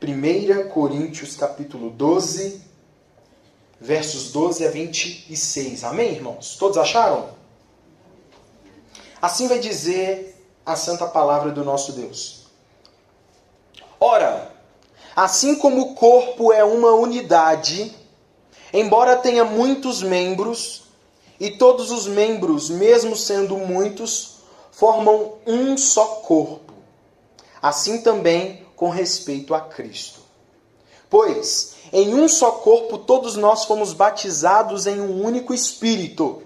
1 Coríntios capítulo 12, versos 12 a 26. Amém, irmãos? Todos acharam? Assim vai dizer a santa palavra do nosso Deus. Ora, assim como o corpo é uma unidade, embora tenha muitos membros, e todos os membros, mesmo sendo muitos, formam um só corpo. Assim também com respeito a Cristo. Pois, em um só corpo todos nós fomos batizados em um único Espírito,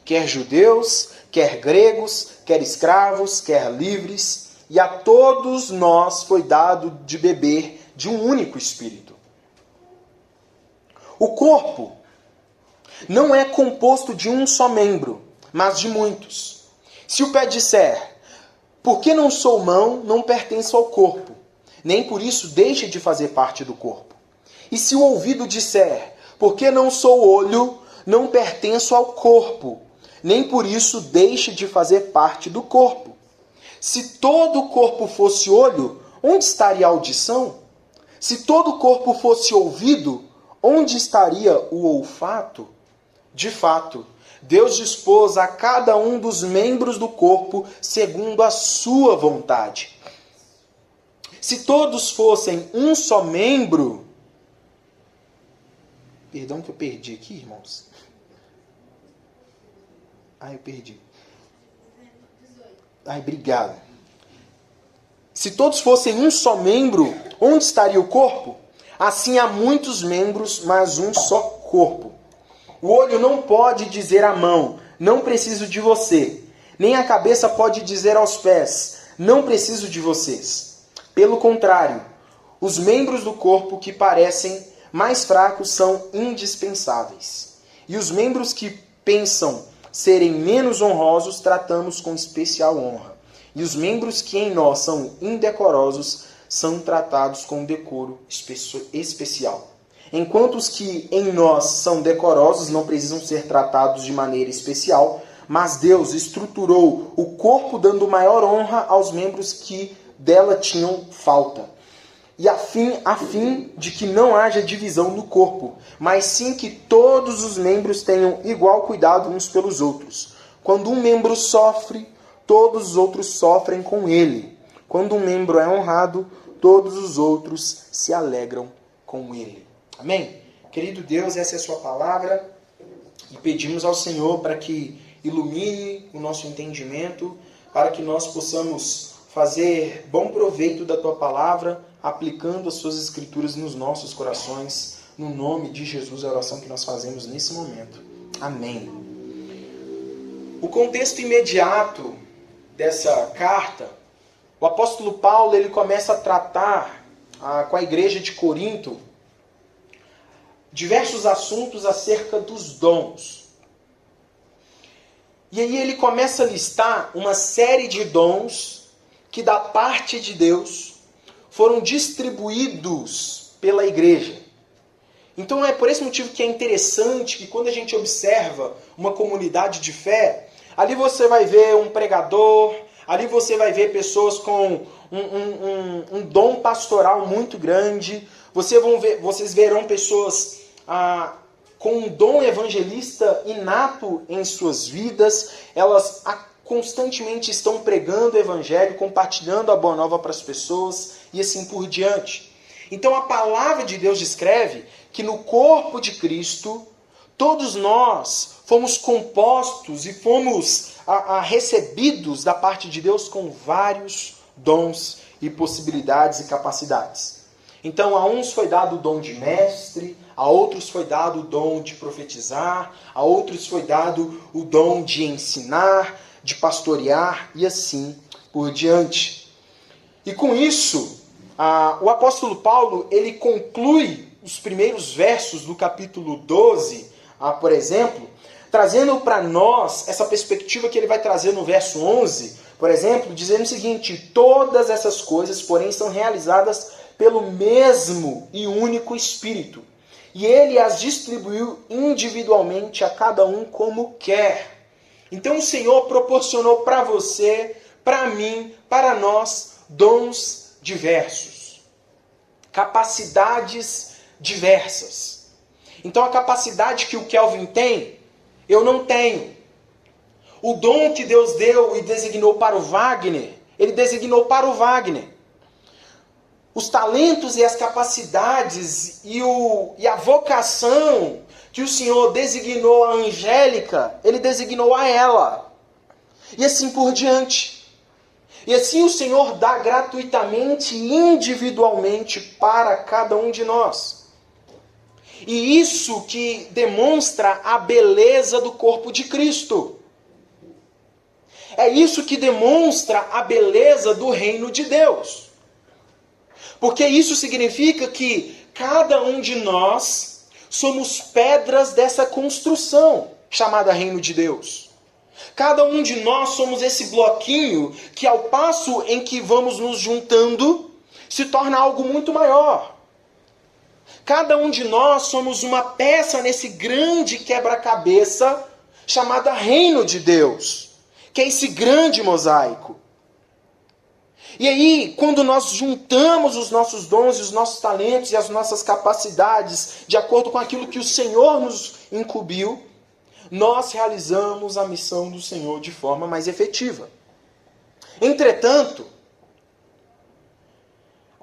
quer judeus, quer gregos, quer escravos, quer livres, e a todos nós foi dado de beber de um único Espírito. O corpo não é composto de um só membro, mas de muitos. Se o pé disser, porque não sou mão, não pertenço ao corpo, nem por isso deixe de fazer parte do corpo. E se o ouvido disser, porque não sou olho, não pertenço ao corpo, nem por isso deixe de fazer parte do corpo. Se todo o corpo fosse olho, onde estaria a audição? Se todo o corpo fosse ouvido, onde estaria o olfato? De fato, Deus dispôs a cada um dos membros do corpo segundo a sua vontade. Se todos fossem um só membro... Perdão que eu perdi aqui, irmãos. Eu perdi. Obrigado. Se todos fossem um só membro, onde estaria o corpo? Assim há muitos membros, mas um só corpo. O olho não pode dizer à mão, não preciso de você. Nem a cabeça pode dizer aos pés, não preciso de vocês. Pelo contrário, os membros do corpo que parecem mais fracos são indispensáveis. E os membros que pensam serem menos honrosos tratamos com especial honra. E os membros que em nós são indecorosos são tratados com decoro especial. Enquanto os que em nós são decorosos não precisam ser tratados de maneira especial, mas Deus estruturou o corpo dando maior honra aos membros que dela tinham falta. E a fim de que não haja divisão no corpo, mas sim que todos os membros tenham igual cuidado uns pelos outros. Quando um membro sofre, todos os outros sofrem com ele. Quando um membro é honrado, todos os outros se alegram com ele. Amém? Querido Deus, essa é a sua palavra e pedimos ao Senhor para que ilumine o nosso entendimento, para que nós possamos fazer bom proveito da tua palavra, aplicando as suas escrituras nos nossos corações. No nome de Jesus, a oração que nós fazemos nesse momento. Amém. O contexto imediato dessa carta, o apóstolo Paulo ele começa a tratar com a igreja de Corinto diversos assuntos acerca dos dons. E aí ele começa a listar uma série de dons que da parte de Deus foram distribuídos pela igreja. Então é por esse motivo que é interessante que quando a gente observa uma comunidade de fé, ali você vai ver um pregador, ali você vai ver pessoas com um dom pastoral muito grande, vocês verão pessoas com um dom evangelista inato em suas vidas, elas constantemente estão pregando o evangelho, compartilhando a boa nova para as pessoas e assim por diante. Então a palavra de Deus descreve que no corpo de Cristo, todos nós fomos compostos e fomos recebidos da parte de Deus com vários dons e possibilidades e capacidades. Então a uns foi dado o dom de mestre, a outros foi dado o dom de profetizar, a outros foi dado o dom de ensinar, de pastorear e assim por diante. E com isso, o apóstolo Paulo ele conclui os primeiros versos do capítulo 12, por exemplo, trazendo para nós essa perspectiva que ele vai trazer no verso 11, por exemplo, dizendo o seguinte: todas essas coisas, porém, são realizadas pelo mesmo e único Espírito, e ele as distribuiu individualmente a cada um como quer. Então o Senhor proporcionou para você, para mim, para nós, dons diversos. capacidades diversas. Então a capacidade que o Kelvin tem, eu não tenho. O dom que Deus deu e designou para o Wagner, ele designou para o Wagner. Os talentos e as capacidades e a vocação que o Senhor designou a Angélica, ele designou a ela. E assim por diante. E assim o Senhor dá gratuitamente e individualmente para cada um de nós. E isso que demonstra a beleza do corpo de Cristo. É isso que demonstra a beleza do reino de Deus. Porque isso significa que cada um de nós somos pedras dessa construção chamada reino de Deus. Cada um de nós somos esse bloquinho que, ao passo em que vamos nos juntando, se torna algo muito maior. Cada um de nós somos uma peça nesse grande quebra-cabeça chamada reino de Deus, que é esse grande mosaico. E aí, quando nós juntamos os nossos dons, os nossos talentos e as nossas capacidades, de acordo com aquilo que o Senhor nos incumbiu, nós realizamos a missão do Senhor de forma mais efetiva. Entretanto,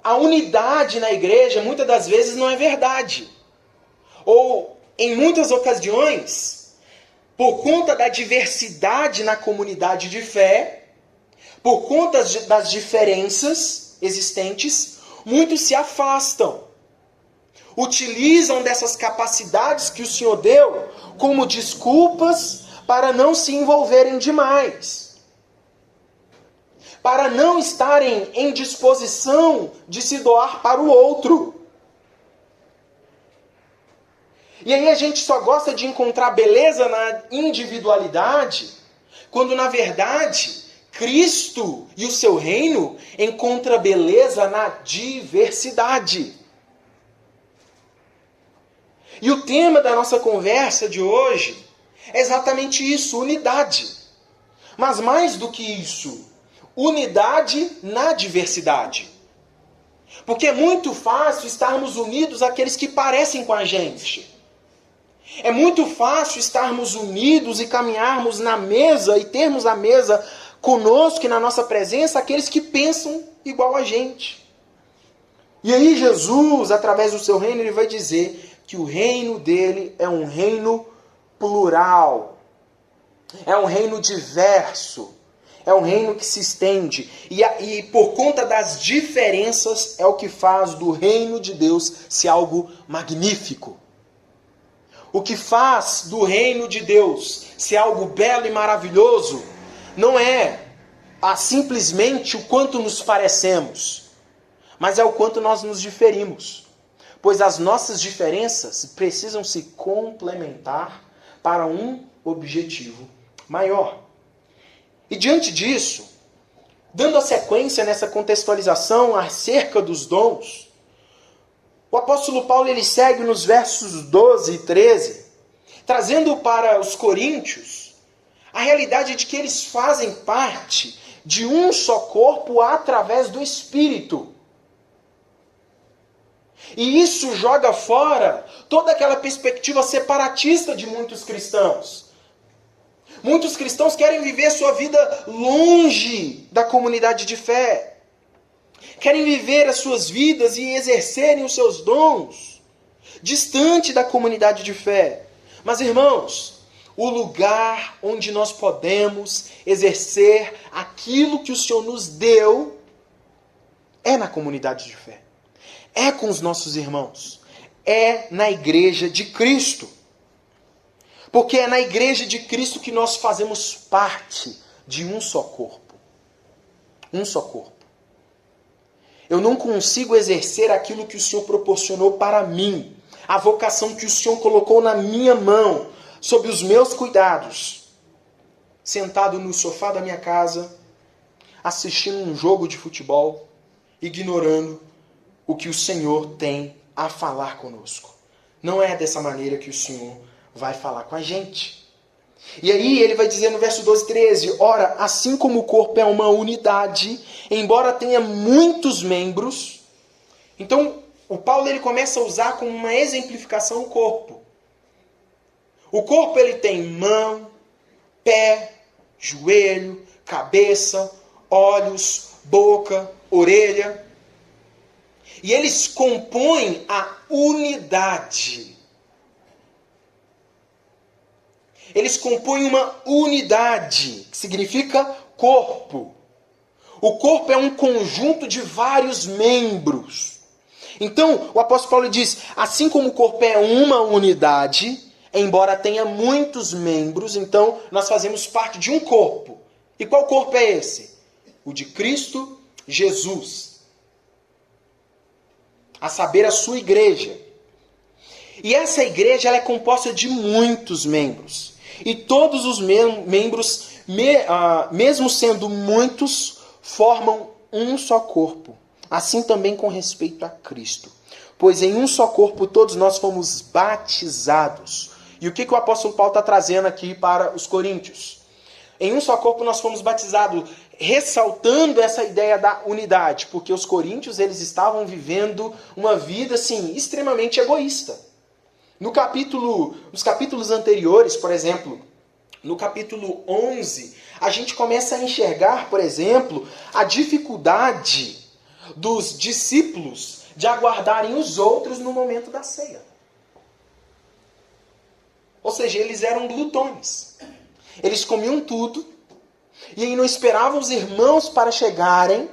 a unidade na igreja muitas das vezes não é verdade. Ou, em muitas ocasiões, por conta da diversidade na comunidade de fé, por conta das diferenças existentes, muitos se afastam. Utilizam dessas capacidades que o Senhor deu como desculpas para não se envolverem demais. Para não estarem em disposição de se doar para o outro. E aí a gente só gosta de encontrar beleza na individualidade, quando na verdade Cristo e o seu reino encontra beleza na diversidade. E o tema da nossa conversa de hoje é exatamente isso, unidade. Mas mais do que isso, unidade na diversidade. Porque é muito fácil estarmos unidos àqueles que parecem com a gente. É muito fácil estarmos unidos e caminharmos na mesa e termos a mesa conosco e na nossa presença aqueles que pensam igual a gente. E aí Jesus, através do seu reino, ele vai dizer que o reino dele é um reino plural. É um reino diverso. É um reino que se estende. E por conta das diferenças é o que faz do reino de Deus ser algo magnífico. O que faz do reino de Deus ser algo belo e maravilhoso não é simplesmente o quanto nos parecemos, mas é o quanto nós nos diferimos. Pois as nossas diferenças precisam se complementar para um objetivo maior. E diante disso, dando a sequência nessa contextualização acerca dos dons, o apóstolo Paulo ele segue nos versos 12 e 13, trazendo para os coríntios a realidade de que eles fazem parte de um só corpo através do Espírito. E isso joga fora toda aquela perspectiva separatista de muitos cristãos. Muitos cristãos querem viver sua vida longe da comunidade de fé. Querem viver as suas vidas e exercerem os seus dons distante da comunidade de fé. Mas, irmãos, o lugar onde nós podemos exercer aquilo que o Senhor nos deu é na comunidade de fé. É com os nossos irmãos. É na igreja de Cristo. Porque é na igreja de Cristo que nós fazemos parte de um só corpo. Um só corpo. Eu não consigo exercer aquilo que o Senhor proporcionou para mim. A vocação que o Senhor colocou na minha mão, sob os meus cuidados. Sentado no sofá da minha casa, assistindo um jogo de futebol, ignorando o que o Senhor tem a falar conosco. Não é dessa maneira que o Senhor vai falar com a gente. E aí ele vai dizer no verso 12 e 13, ora, assim como o corpo é uma unidade, embora tenha muitos membros, então o Paulo ele começa a usar como uma exemplificação o corpo. O corpo ele tem mão, pé, joelho, cabeça, olhos, boca, orelha. E eles compõem a unidade. Eles compõem uma unidade, que significa corpo. O corpo é um conjunto de vários membros. Então, o apóstolo Paulo diz, assim como o corpo é uma unidade, embora tenha muitos membros, então nós fazemos parte de um corpo. E qual corpo é esse? O de Cristo Jesus. A saber, a sua igreja. E essa igreja ela é composta de muitos membros. E todos os membros, mesmo sendo muitos, formam um só corpo. Assim também com respeito a Cristo. Pois em um só corpo todos nós fomos batizados. E o que o apóstolo Paulo está trazendo aqui para os coríntios? Em um só corpo nós fomos batizados, ressaltando essa ideia da unidade. Porque os coríntios eles estavam vivendo uma vida assim, extremamente egoísta. Nos capítulos anteriores, por exemplo, no capítulo 11, a gente começa a enxergar, por exemplo, a dificuldade dos discípulos de aguardarem os outros no momento da ceia. Ou seja, eles eram glutões. Eles comiam tudo e aí não esperavam os irmãos para chegarem,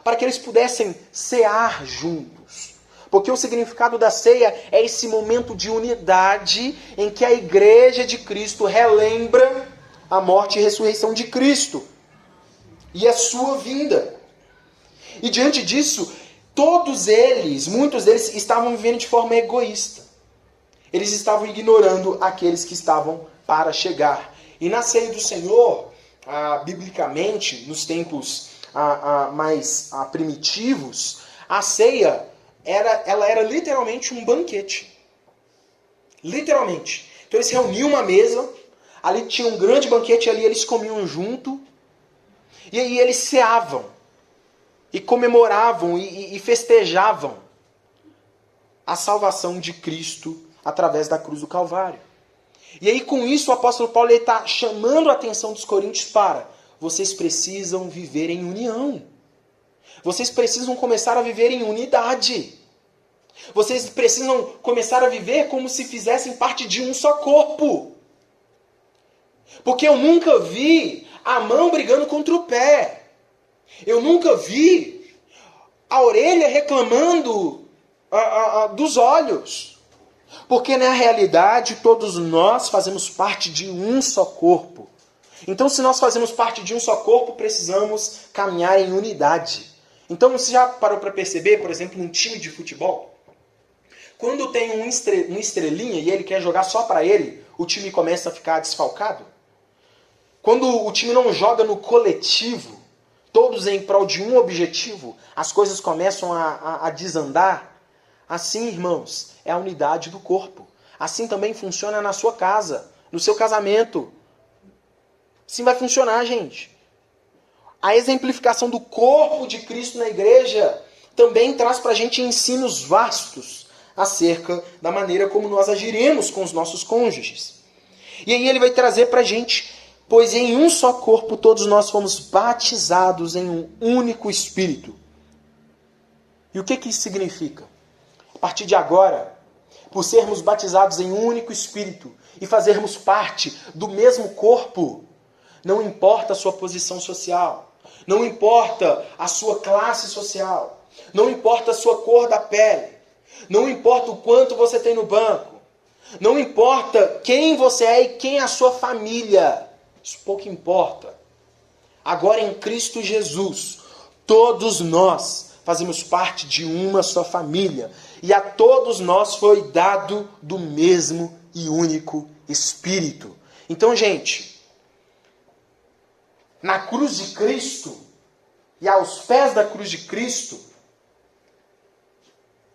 para que eles pudessem cear juntos. Porque o significado da ceia é esse momento de unidade em que a igreja de Cristo relembra a morte e ressurreição de Cristo e a sua vinda. E diante disso, muitos deles estavam vivendo de forma egoísta. Eles estavam ignorando aqueles que estavam para chegar. E na ceia do Senhor, biblicamente, nos tempos mais primitivos, a ceia ela era literalmente um banquete. Literalmente. Então eles reuniam uma mesa, ali tinha um grande banquete, ali eles comiam junto, e aí eles ceavam, e comemoravam, e festejavam a salvação de Cristo através da cruz do Calvário. E aí com isso o apóstolo Paulo está chamando a atenção dos coríntios para: vocês precisam viver em união. Vocês precisam começar a viver em unidade. Vocês precisam começar a viver como se fizessem parte de um só corpo. Porque eu nunca vi a mão brigando contra o pé. Eu nunca vi a orelha reclamando dos olhos. Porque na realidade todos nós fazemos parte de um só corpo. Então se nós fazemos parte de um só corpo, precisamos caminhar em unidade. Então você já parou para perceber, por exemplo, um time de futebol? Quando tem um estrelinha e ele quer jogar só para ele, o time começa a ficar desfalcado. Quando o time não joga no coletivo, todos em prol de um objetivo, as coisas começam a desandar. Assim, irmãos, é a unidade do corpo. Assim também funciona na sua casa, no seu casamento. Assim vai funcionar, gente. A exemplificação do corpo de Cristo na igreja também traz para a gente ensinos vastos acerca da maneira como nós agiremos com os nossos cônjuges. E aí ele vai trazer para a gente: pois em um só corpo todos nós fomos batizados em um único Espírito. E o que isso significa? A partir de agora, por sermos batizados em um único Espírito e fazermos parte do mesmo corpo, não importa a sua posição social, não importa a sua classe social, não importa a sua cor da pele, não importa o quanto você tem no banco, não importa quem você é e quem é a sua família, isso pouco importa. Agora em Cristo Jesus, todos nós fazemos parte de uma só família. E a todos nós foi dado do mesmo e único Espírito. Então, gente, na cruz de Cristo e aos pés da cruz de Cristo,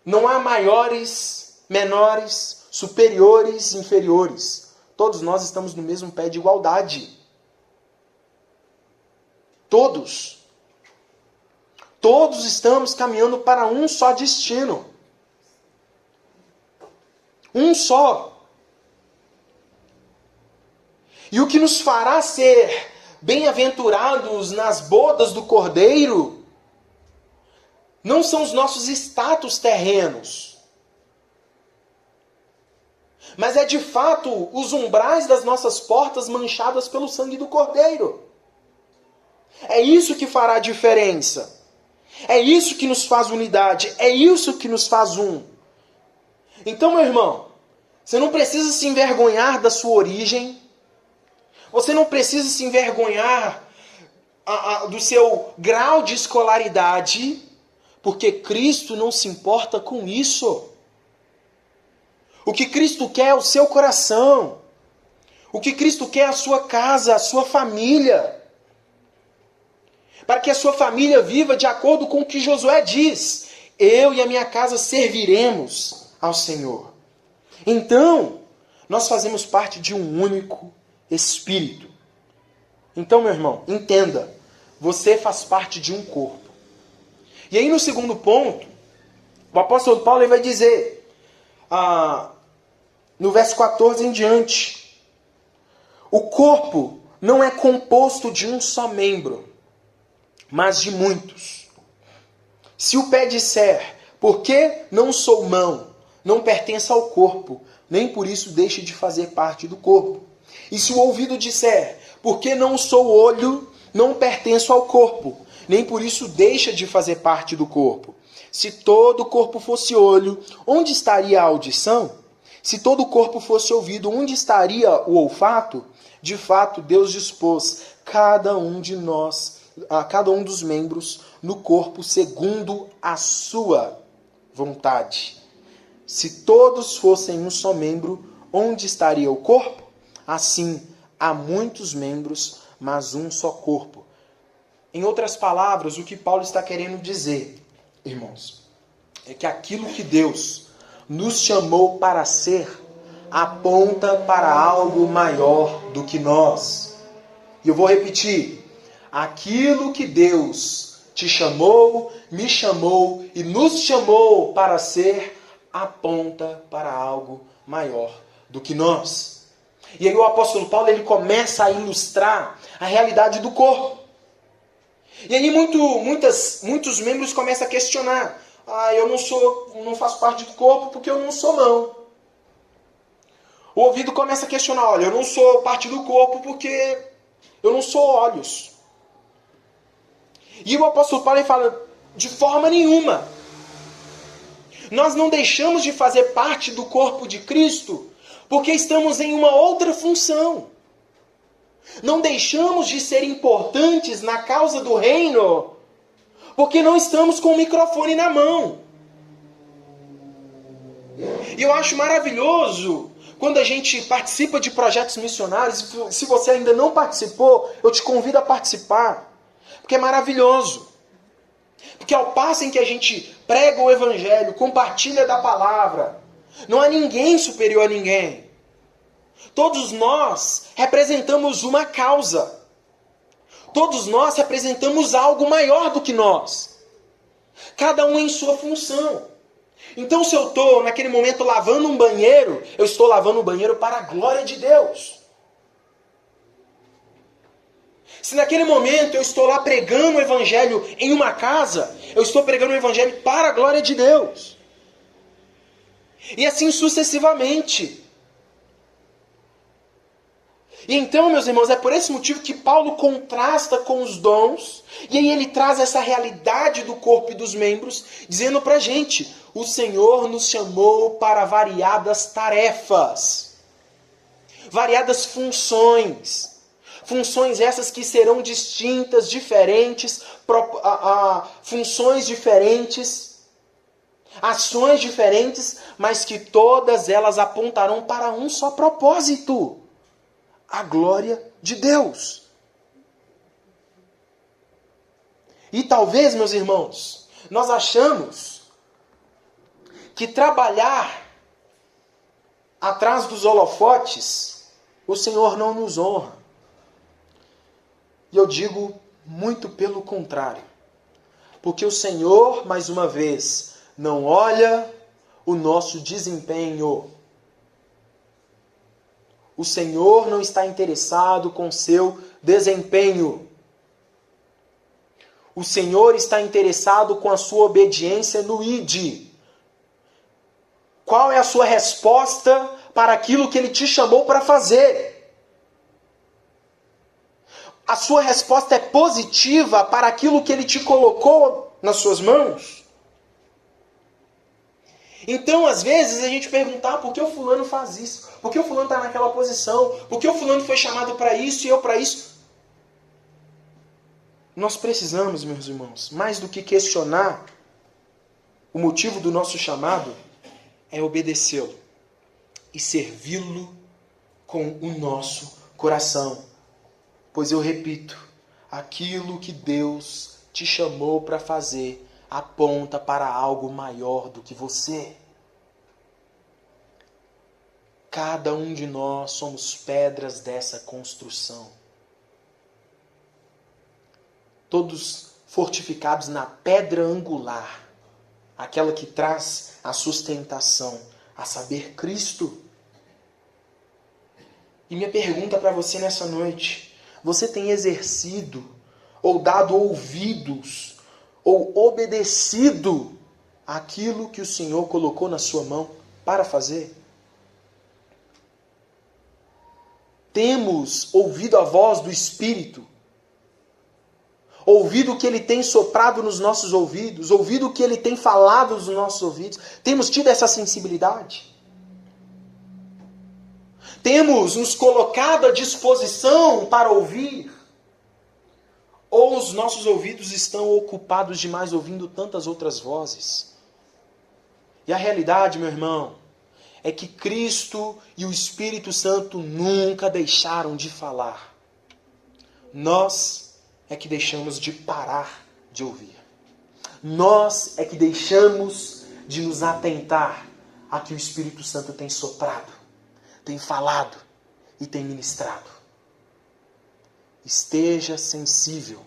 não há maiores, menores, superiores, inferiores. Todos nós estamos no mesmo pé de igualdade. Todos. Todos estamos caminhando para um só destino. Um só. E o que nos fará ser bem-aventurados nas bodas do Cordeiro não são os nossos status terrenos, mas é de fato os umbrais das nossas portas manchadas pelo sangue do Cordeiro. É isso que fará a diferença. É isso que nos faz unidade. É isso que nos faz um. Então, meu irmão, você não precisa se envergonhar da sua origem. Você não precisa se envergonhar do seu grau de escolaridade, porque Cristo não se importa com isso. O que Cristo quer é o seu coração. O que Cristo quer é a sua casa, a sua família. Para que a sua família viva de acordo com o que Josué diz. Eu e a minha casa serviremos ao Senhor. Então, nós fazemos parte de um único Espírito. Então, meu irmão, entenda. Você faz parte de um corpo. E aí, no segundo ponto, o apóstolo Paulo ele vai dizer, no verso 14 em diante, o corpo não é composto de um só membro, mas de muitos. Se o pé disser, por que não sou mão, não pertence ao corpo, nem por isso deixe de fazer parte do corpo. E se o ouvido disser, por que não sou olho, não pertenço ao corpo, nem por isso deixa de fazer parte do corpo. Se todo o corpo fosse olho, onde estaria a audição? Se todo o corpo fosse ouvido, onde estaria o olfato? De fato, Deus dispôs cada um de nós, a cada um dos membros no corpo segundo a sua vontade. Se todos fossem um só membro, onde estaria o corpo? Assim, há muitos membros, mas um só corpo. Em outras palavras, o que Paulo está querendo dizer, irmãos, é que aquilo que Deus nos chamou para ser aponta para algo maior do que nós. E eu vou repetir. Aquilo que Deus te chamou, me chamou e nos chamou para ser, aponta para algo maior do que nós. E aí o apóstolo Paulo ele começa a ilustrar a realidade do corpo. E aí muitos membros começam a questionar. Eu não faço parte do corpo porque eu não sou mão. O ouvido começa a questionar. Olha, eu não sou parte do corpo porque eu não sou olhos. E o apóstolo Paulo ele fala, de forma nenhuma. Nós não deixamos de fazer parte do corpo de Cristo porque estamos em uma outra função. Não deixamos de ser importantes na causa do reino porque não estamos com o microfone na mão. E eu acho maravilhoso quando a gente participa de projetos missionários. Se você ainda não participou, eu te convido a participar. Porque é maravilhoso. Porque ao passo em que a gente prega o evangelho, compartilha da palavra, não há ninguém superior a ninguém. Todos nós representamos uma causa. Todos nós representamos algo maior do que nós. Cada um em sua função. Então se eu estou naquele momento lavando um banheiro, eu estou lavando o banheiro para a glória de Deus. Se naquele momento eu estou lá pregando o evangelho em uma casa, eu estou pregando o evangelho para a glória de Deus. E assim sucessivamente. E então, meus irmãos, é por esse motivo que Paulo contrasta com os dons, e aí ele traz essa realidade do corpo e dos membros, dizendo pra gente, o Senhor nos chamou para variadas tarefas, variadas funções. Funções essas que serão distintas, diferentes, funções diferentes, ações diferentes, mas que todas elas apontarão para um só propósito: a glória de Deus. E talvez, meus irmãos, nós achamos que trabalhar atrás dos holofotes, o Senhor não nos honra. E eu digo muito pelo contrário. Porque o Senhor, mais uma vez, não olha o nosso desempenho. O Senhor não está interessado com seu desempenho. O Senhor está interessado com a sua obediência no ide. Qual é a sua resposta para aquilo que Ele te chamou para fazer? A sua resposta é positiva para aquilo que Ele te colocou nas suas mãos? Então, às vezes, a gente pergunta, por que o fulano faz isso? Por que o fulano está naquela posição? Por que o fulano foi chamado para isso e eu para isso? Nós precisamos, meus irmãos, mais do que questionar o motivo do nosso chamado, é obedecê-lo e servi-lo com o nosso coração. Pois eu repito, aquilo que Deus te chamou para fazer aponta para algo maior do que você. Cada um de nós somos pedras dessa construção. Todos fortificados na pedra angular, aquela que traz a sustentação, a saber, Cristo. E minha pergunta para você nessa noite, você tem exercido, ou dado ouvidos, ou obedecido aquilo que o Senhor colocou na sua mão para fazer? Temos ouvido a voz do Espírito, ouvido o que Ele tem soprado nos nossos ouvidos, ouvido o que Ele tem falado nos nossos ouvidos. Temos tido essa sensibilidade? Temos nos colocado à disposição para ouvir? Ou os nossos ouvidos estão ocupados demais ouvindo tantas outras vozes? E a realidade, meu irmão, é que Cristo e o Espírito Santo nunca deixaram de falar. Nós é que deixamos de parar de ouvir. Nós é que deixamos de nos atentar a que o Espírito Santo tem soprado, tem falado e tem ministrado. Esteja sensível,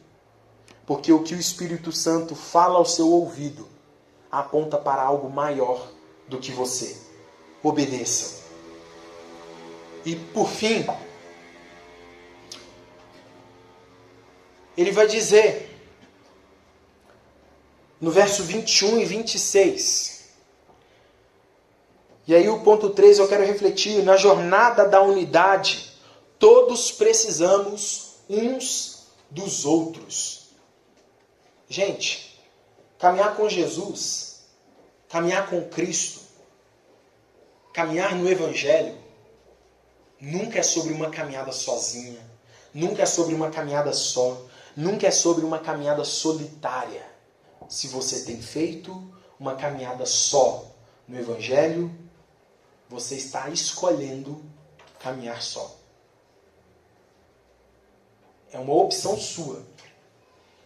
porque o que o Espírito Santo fala ao seu ouvido aponta para algo maior do que você. Obedeça. E por fim, ele vai dizer, no verso 21 e 26, e aí o ponto 3 eu quero refletir, na jornada da unidade, todos precisamos uns dos outros. Gente, caminhar com Jesus, caminhar com Cristo, caminhar no Evangelho, nunca é sobre uma caminhada sozinha, nunca é sobre uma caminhada só, nunca é sobre uma caminhada solitária. Se você tem feito uma caminhada só no Evangelho, você está escolhendo caminhar só. É uma opção sua.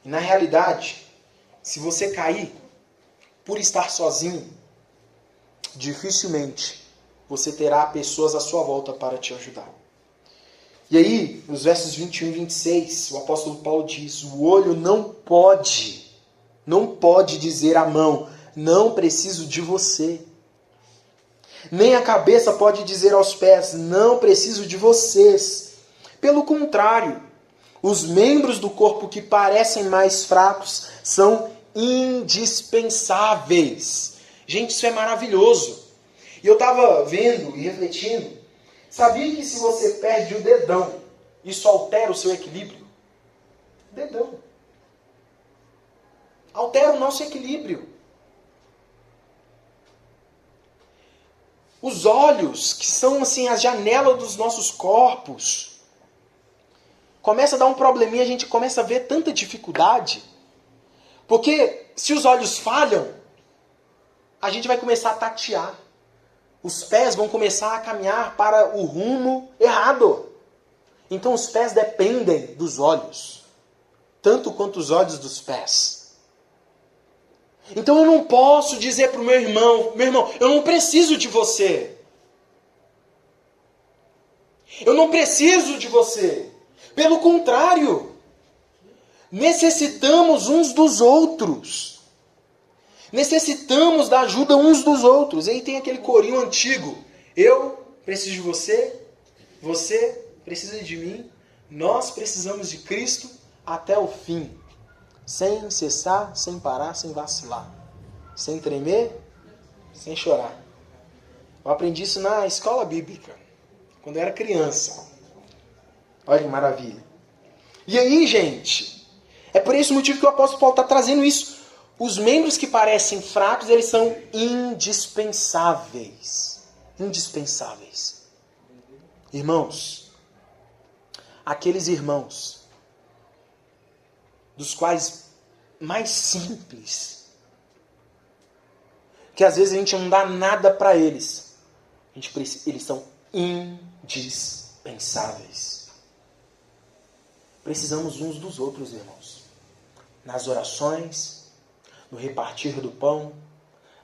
E na realidade, se você cair por estar sozinho, dificilmente você terá pessoas à sua volta para te ajudar. E aí, nos versos 21 e 26, o apóstolo Paulo diz, o olho não pode dizer à mão, não preciso de você. Nem a cabeça pode dizer aos pés, não preciso de vocês. Pelo contrário, os membros do corpo que parecem mais fracos são indispensáveis. Gente, isso é maravilhoso. E eu estava vendo e refletindo, sabia que se você perde o dedão, isso altera o seu equilíbrio? Dedão. Altera o nosso equilíbrio. Os olhos, que são assim as janelas dos nossos corpos, começa a dar um probleminha, a gente começa a ver tanta dificuldade. Porque se os olhos falham, a gente vai começar a tatear. Os pés vão começar a caminhar para o rumo errado. Então os pés dependem dos olhos, tanto quanto os olhos dos pés. Então eu não posso dizer para o meu irmão, eu não preciso de você. Eu não preciso de você. Pelo contrário, necessitamos uns dos outros. Necessitamos da ajuda uns dos outros. E aí tem aquele corinho antigo. Eu preciso de você Você precisa de mim, nós precisamos de Cristo até o fim. Sem cessar, sem parar, sem vacilar. Sem tremer, sem chorar. Eu aprendi isso na escola bíblica, quando eu era criança. Olha que maravilha. E aí, gente, é por esse motivo que o apóstolo Paulo está trazendo isso. Os membros que parecem fracos, eles são indispensáveis. Indispensáveis. Irmãos, aqueles irmãos dos quais mais simples, que às vezes a gente não dá nada para eles, eles são indispensáveis. Precisamos uns dos outros, irmãos. Nas orações, no repartir do pão,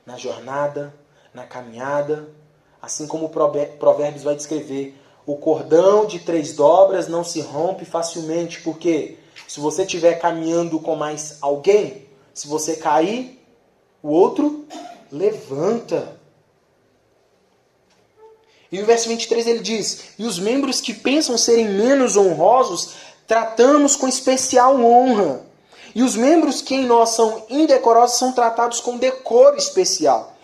na jornada, na caminhada, assim como o Provérbios vai descrever, o cordão de 3 dobras não se rompe facilmente, porque se você estiver caminhando com mais alguém, se você cair, o outro levanta. E no verso 23 ele diz, e os membros que pensam serem menos honrosos, tratamos com especial honra. E os membros que em nós são indecorosos são tratados com decoro especial.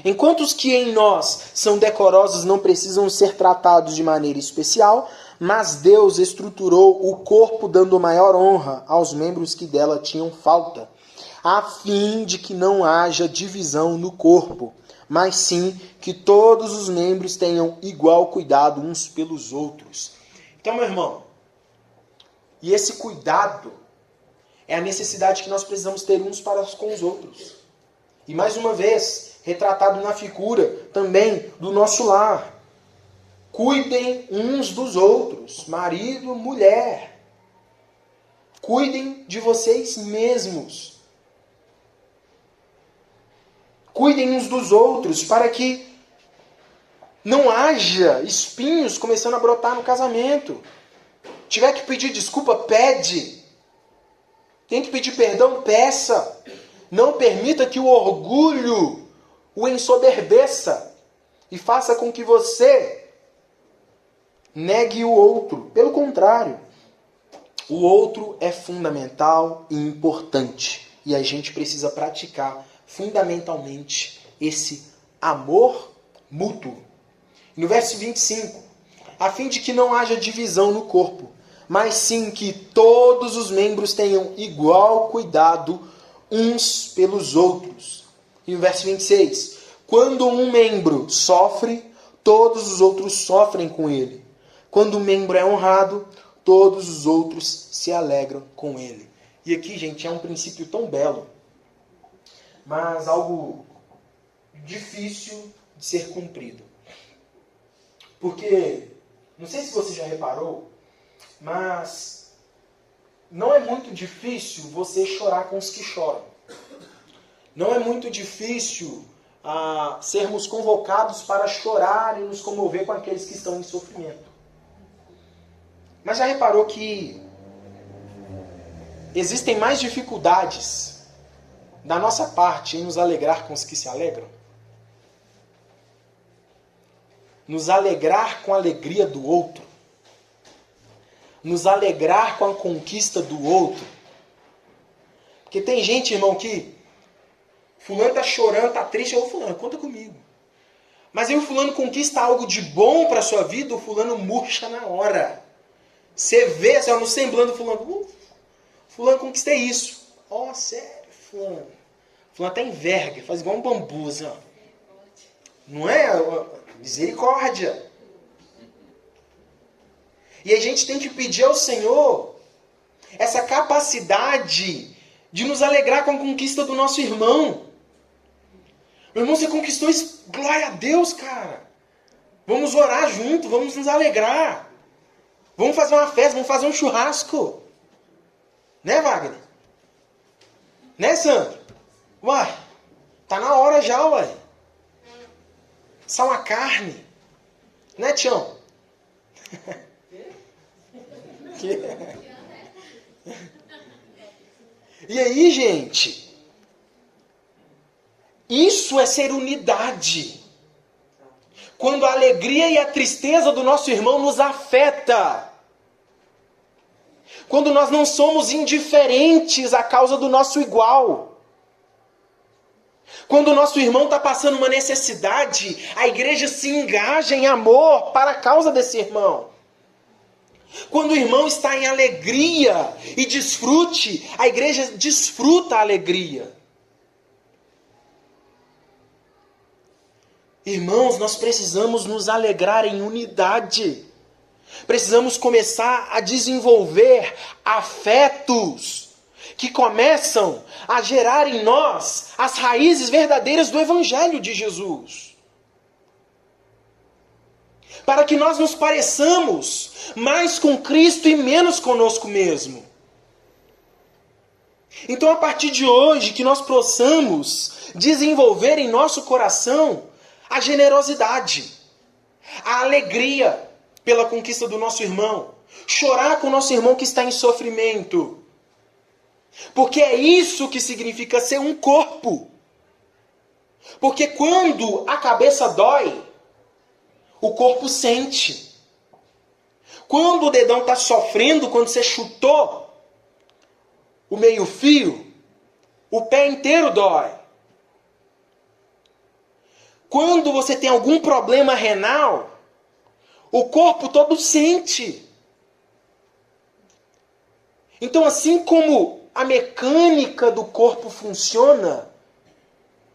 Enquanto os que em nós são decorosos não precisam ser tratados de maneira especial, mas Deus estruturou o corpo dando maior honra aos membros que dela tinham falta, a fim de que não haja divisão no corpo, mas sim que todos os membros tenham igual cuidado uns pelos outros. Então, meu irmão, e esse cuidado é a necessidade que nós precisamos ter uns para com os outros. E mais uma vez, retratado na figura também do nosso lar. Cuidem uns dos outros, marido, mulher. Cuidem de vocês mesmos. Cuidem uns dos outros para que não haja espinhos começando a brotar no casamento. Tiver que pedir desculpa, pede. Tem que pedir perdão, peça. Não permita que o orgulho o ensoberbeça e faça com que você negue o outro. Pelo contrário, o outro é fundamental e importante. E a gente precisa praticar fundamentalmente esse amor mútuo. No verso 25, a fim de que não haja divisão no corpo, mas sim que todos os membros tenham igual cuidado uns pelos outros. E no verso 26, quando um membro sofre, todos os outros sofrem com ele. Quando um membro é honrado, todos os outros se alegram com ele. E aqui, gente, é um princípio tão belo, mas algo difícil de ser cumprido. Porque, não sei se você já reparou, mas não é muito difícil você chorar com os que choram. Não é muito difícil sermos convocados para chorar e nos comover com aqueles que estão em sofrimento. Mas já reparou que existem mais dificuldades da nossa parte em nos alegrar com os que se alegram? Nos alegrar com a alegria do outro. Nos alegrar com a conquista do outro. Porque tem gente, irmão, que fulano tá chorando, tá triste, ô fulano, conta comigo. Mas aí o fulano conquista algo de bom para sua vida, o fulano murcha na hora. Você vê, assim, no semblante do fulano, fulano conquistei isso. Ó, sério, fulano. Fulano até enverga, faz igual um bambu, assim, ó. Não é? Misericórdia. E a gente tem que pedir ao Senhor essa capacidade de nos alegrar com a conquista do nosso irmão. Meu irmão, você conquistou isso, glória a Deus, cara. Vamos orar junto, vamos nos alegrar. Vamos fazer uma festa, vamos fazer um churrasco. Né, Wagner? Né, Sandro? Uai, tá na hora já, uai. Só uma carne. Né, Tião? E aí, gente? Isso é ser unidade. Quando a alegria e a tristeza do nosso irmão nos afeta. Quando nós não somos indiferentes à causa do nosso igual. Quando o nosso irmão está passando uma necessidade, a igreja se engaja em amor para a causa desse irmão. Quando o irmão está em alegria e desfrute, a igreja desfruta a alegria. Irmãos, nós precisamos nos alegrar em unidade. Precisamos começar a desenvolver afetos que começam a gerar em nós as raízes verdadeiras do Evangelho de Jesus. Para que nós nos pareçamos mais com Cristo e menos conosco mesmo. Então, a partir de hoje, que nós possamos desenvolver em nosso coração a generosidade, a alegria pela conquista do nosso irmão, chorar com o nosso irmão que está em sofrimento. Porque é isso que significa ser um corpo. Porque quando a cabeça dói, o corpo sente. Quando o dedão está sofrendo, quando você chutou o meio-fio, o pé inteiro dói. Quando você tem algum problema renal, o corpo todo sente. Então, assim como a mecânica do corpo funciona,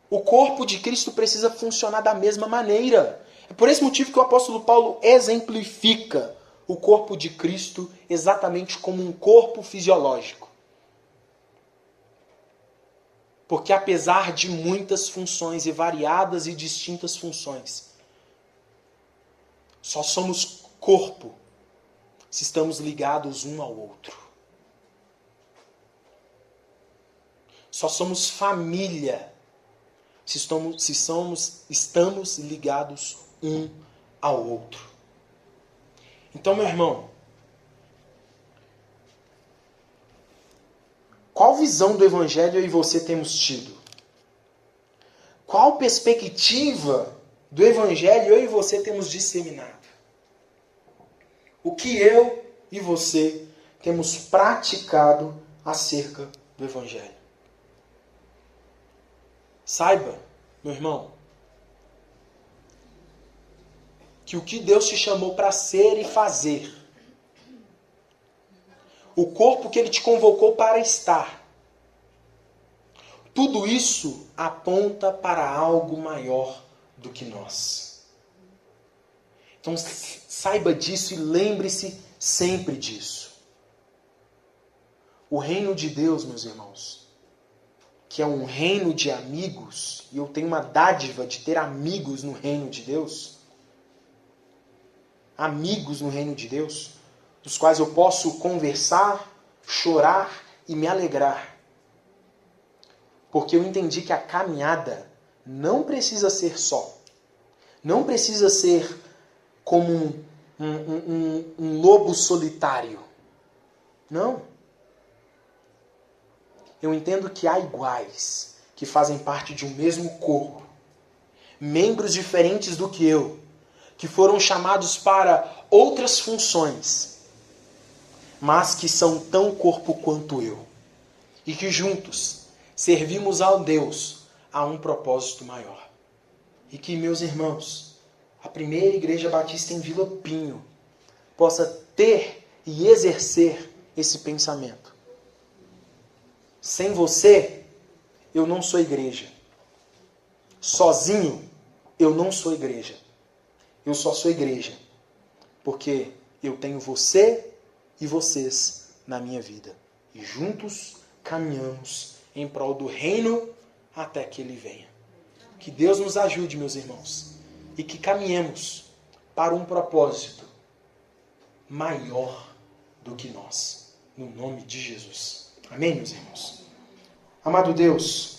o corpo de Cristo precisa funcionar da mesma maneira. É por esse motivo que o apóstolo Paulo exemplifica o corpo de Cristo exatamente como um corpo fisiológico. Porque apesar de muitas funções e variadas e distintas funções, só somos corpo se estamos ligados um ao outro. Só somos família se estamos ligados um ao outro. Então, meu irmão, qual visão do Evangelho eu e você temos tido? Qual perspectiva do Evangelho eu e você temos disseminado? O que eu e você temos praticado acerca do Evangelho? Saiba, meu irmão, que o que Deus te chamou para ser e fazer, o corpo que Ele te convocou para estar, tudo isso aponta para algo maior do que nós. Então saiba disso e lembre-se sempre disso. O reino de Deus, meus irmãos, que é um reino de amigos, e eu tenho uma dádiva de ter amigos no reino de Deus, amigos no reino de Deus, dos quais eu posso conversar, chorar e me alegrar. Porque eu entendi que a caminhada não precisa ser só. Não precisa ser como um lobo solitário. Não. Eu entendo que há iguais que fazem parte de um mesmo corpo. Membros diferentes do que eu, que foram chamados para outras funções, mas que são tão corpo quanto eu. E que juntos servimos ao Deus a um propósito maior. E que, meus irmãos, a primeira igreja batista em Vila Pinho possa ter e exercer esse pensamento. Sem você, eu não sou igreja. Sozinho, eu não sou igreja. Eu só sou igreja porque eu tenho você e vocês na minha vida. E juntos caminhamos em prol do reino até que ele venha. Que Deus nos ajude, meus irmãos, e que caminhemos para um propósito maior do que nós. No nome de Jesus. Amém, meus irmãos? Amado Deus,